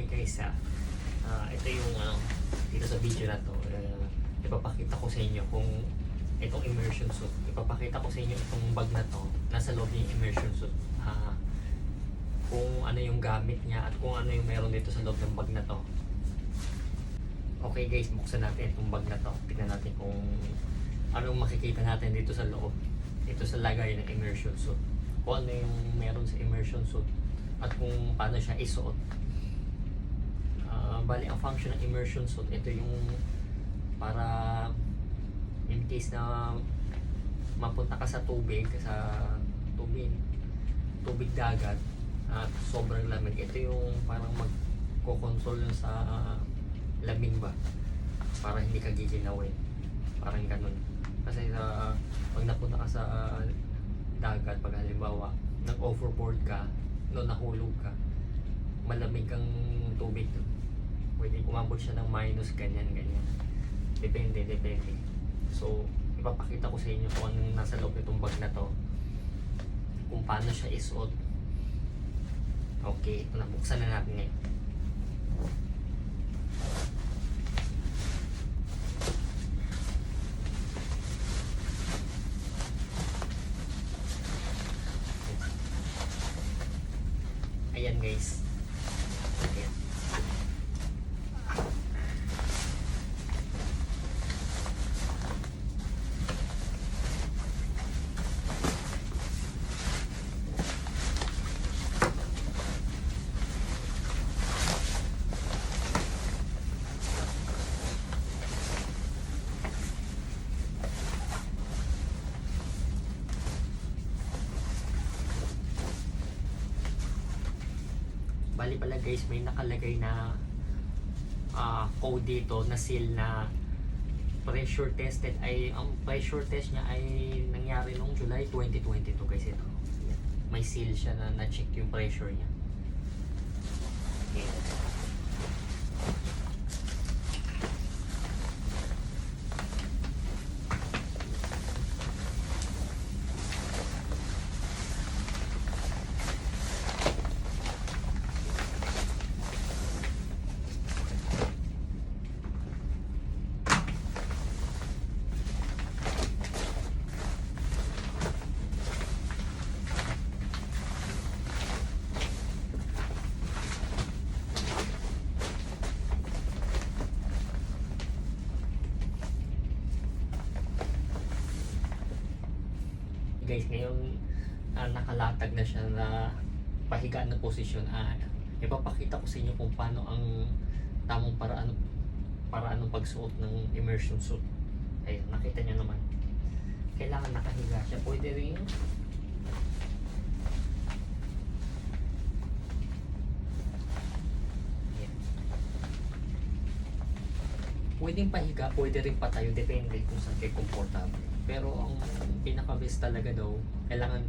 guys, ito yung dito sa video na to, ipapakita ko sa inyo kung itong immersion suit. Ipapakita ko sa inyo itong bag na to, nasa loob ng immersion suit. Kung ano yung gamit niya at kung ano yung meron dito sa loob ng bag na to. Okay guys, buksan natin itong bag na to. Tingnan natin kung ano yung makikita natin dito sa loob. Ito sa lagay ng immersion suit. Kung ano yung meron sa immersion suit at kung paano siya isuot. Bali, ang function ng immersion suit, ito yung para in case na mapunta ka sa tubig dagat at sobrang lamig, ito yung parang magko-console sa lamig ba, para hindi ka giginawin, parang ganun. Kasi pag napunta ka sa dagat, pag halimbawa nag-overboard ka, nahulog ka, malamig ang tubig, pwede umabot siya ng minus ganyan. Depende. So, ipapakita ko sa inyo kung anong nasa loob itong bag na to, kung paano siya isuot. Okay, ito na, buksan na natin ngayon. Ayan guys. Ayan. Bali pala guys, may nakalagay na code dito na seal na pressure tested. Ang pressure test niya ay nangyari noong July 2022 guys. Ito, may seal siya na na-check yung pressure niya. Okay. Guys, ngayon nakalatag na siya na pahiga na posisyon. Ipapakita ko sa inyo kung paano ang tamang paraan ng pagsuot ng immersion suit. Ayun, nakita niyo naman. Kailangan nakahiga siya. Pwede rin pwedeng pahiga, pwede rin patayo, depende kung saan kayo komportable. Pero ang pinaka-best talaga daw, kailangan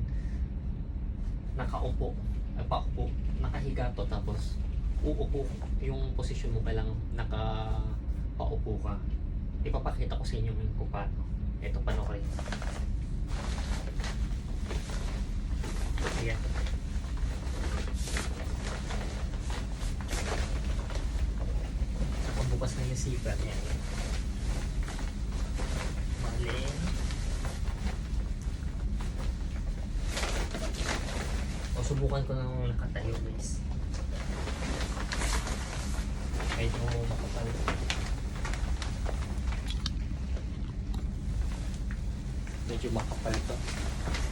nakaupo, paupo, nakahiga to, tapos uupo. Yung posisyon mo kailangan nakapaupo ka. Ipapakita ko sa inyo kung paano. Ito, panoorin. Ayan. Bukas na yung zipper niya. Bali. Subukan ko nang nakatayo guys. Medyo makapal. Medyo makapal ito.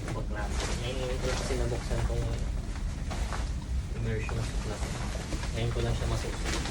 Subok natin. Ngayon ko kasi nabuksan itong immersion suit natin. Ngayon ko lang siya masusunod.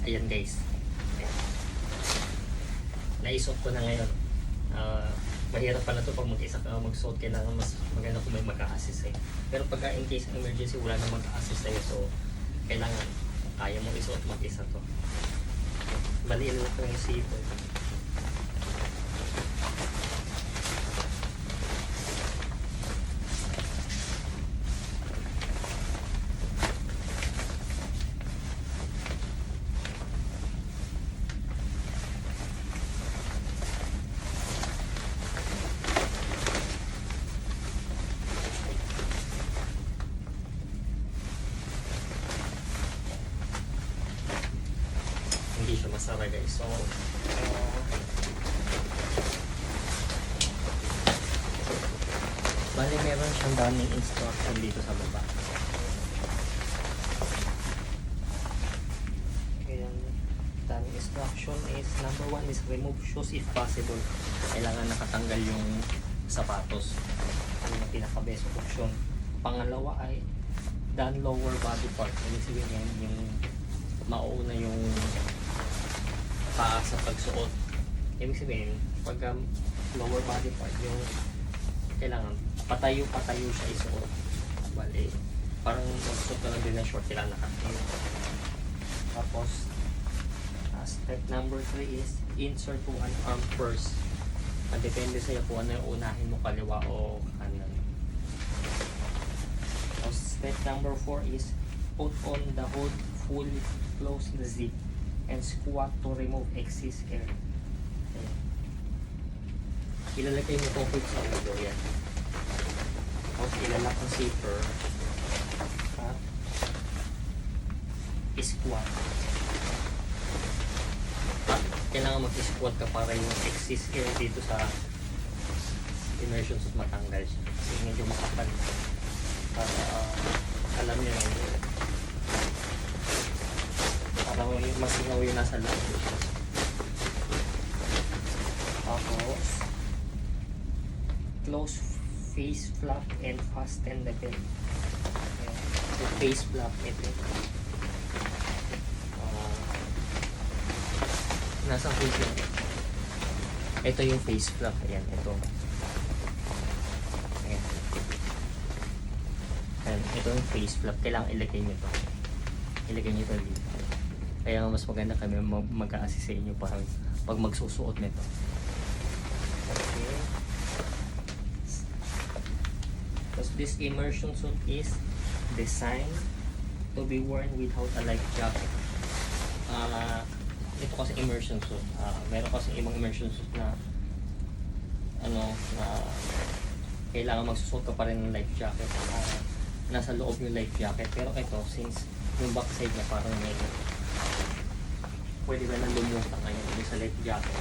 Ayan guys. Ayan. Naisot ko na ngayon. Mahirap pala to pag mag-isa ka magsuot, kailangan mas maganda kung may mag-a-assist sa'yo. Pero pagka in case ng emergency, wala na mag-a-assist sa'yo, so kailangan kaya mo isuot mag-isa to. Maliit lang yung zipper. Hindi siya masara guys. So, bali meron siyang daming instruction dito sa baba. Kaya daming instruction is number 1 is remove shoes if possible. Kailangan nakatanggal yung sapatos. Yung pinaka-best option. Pangalawa ay down lower body part. Ibig sabihin yung mauuna yung paa sa pagsuot. Ibig sabihin, pag lower body part, yung kailangan patayo-patayo siya isuot. Bali, parang magsuot ka lang din ng short, kailangan nakatayo. Tapos, step number 3 is insert one arm first. Depende sa'yo kung ano yung unahin mo, kaliwa o kanan. Tapos, step number 4 is put on the hood, fully close the zip, and squat to remove excess air. Ayan. Ilalagay mo itong hood sa ulo. Yan. Tapos ilalak ang zipper. At squat. At kailangan mag-squat ka para yung excess air dito sa immersion suit matanggal siya. Kasi medyo makapal. Para alam niyo yun. Para masingaw yung nasa loob. Tapos close face flap and fasten the belt. The face flap ito. Nasa face flap. Ito yung face flap. Ayan, ito. Ayan. Ayan, ito yung face flap. Kailangan ilagay nyo ito. Ilagay nyo ito dito. Kaya mas maganda kami mag-a-assist sa inyo para pag magsusuot nito. Okay. Because this immersion suit is designed to be worn without a life jacket. Ito kasi immersion suit. Meron kasi ibang immersion suit na kailangan magsusuot ka pa rin ng life jacket. Nasa loob yung life jacket. Pero ito, since yung backside niya parang may pwede ba nang lumutak ngayon yung sa life jacket.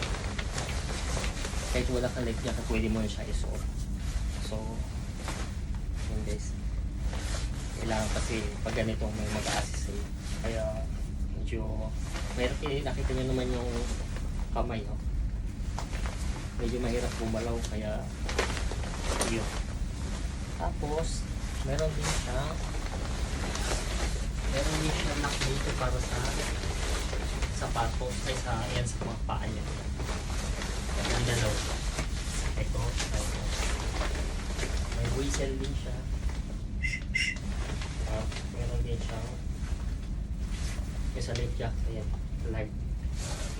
Kahit wala ka life jacket, pwede mo na siya isuot. So, yun guys. Kailangan kasi pag ganito may mag-assist sa'yo. Kaya medyo mahirap. Nakita nyo naman yung kamay, no? Medyo mahirap bumalaw, kaya yun. Tapos meron din siya lock dito para sa sapatos ay sa mga paa niya. Ang dalaw siya. Ito. May whistle din siya. Meron din siya. May sa life jacket. Ayan. Live.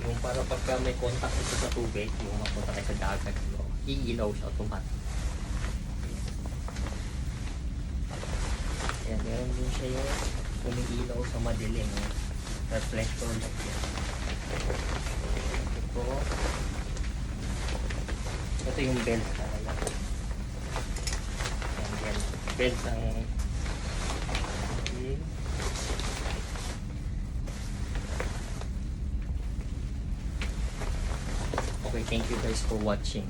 Yung para pagka may contact ito sa tubig, yung mapunta kayo sa dagat, iilaw siya automatic. Ayan. Meron din siya yung umiilaw sa madilim. Reflector like yan. Ito yung belt talaga. Ayan, belt ang okay, thank you guys for watching.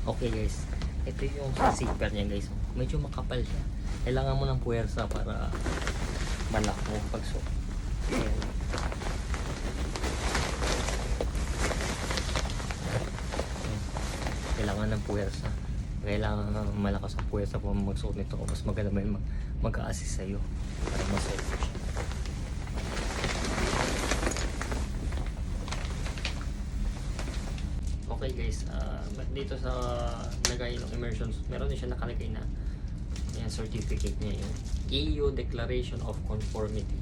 Okay guys, ito yung zipper niya guys. Medyo makapal siya. Kailangan mo ng puwersa para malak mo pagsuot. Ayan. Kailangan ng puwersa. Kailangan malakas ang puwersa kung magsuot nito. Mas maganda may mag-a-assist sa'yo para masaya siya. guys, dito sa lagay ng immersion suit, meron din siya nakalagay na yan, certificate niya yung EU Declaration of Conformity.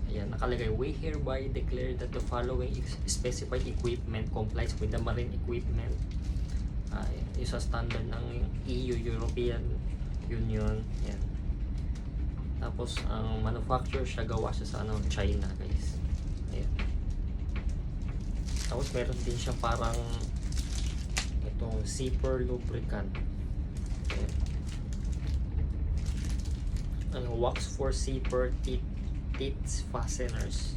Ayan, nakalagay, we hereby declare that the following specified equipment complies with the marine equipment. Yung sa standard ng EU, European Union. Yan. Tapos, ang manufacturer siya, gawa siya sa China, guys. Ayan. Tapos, meron din siya parang itong zipper lubricant. Ayan. Wax for zipper teeth fasteners.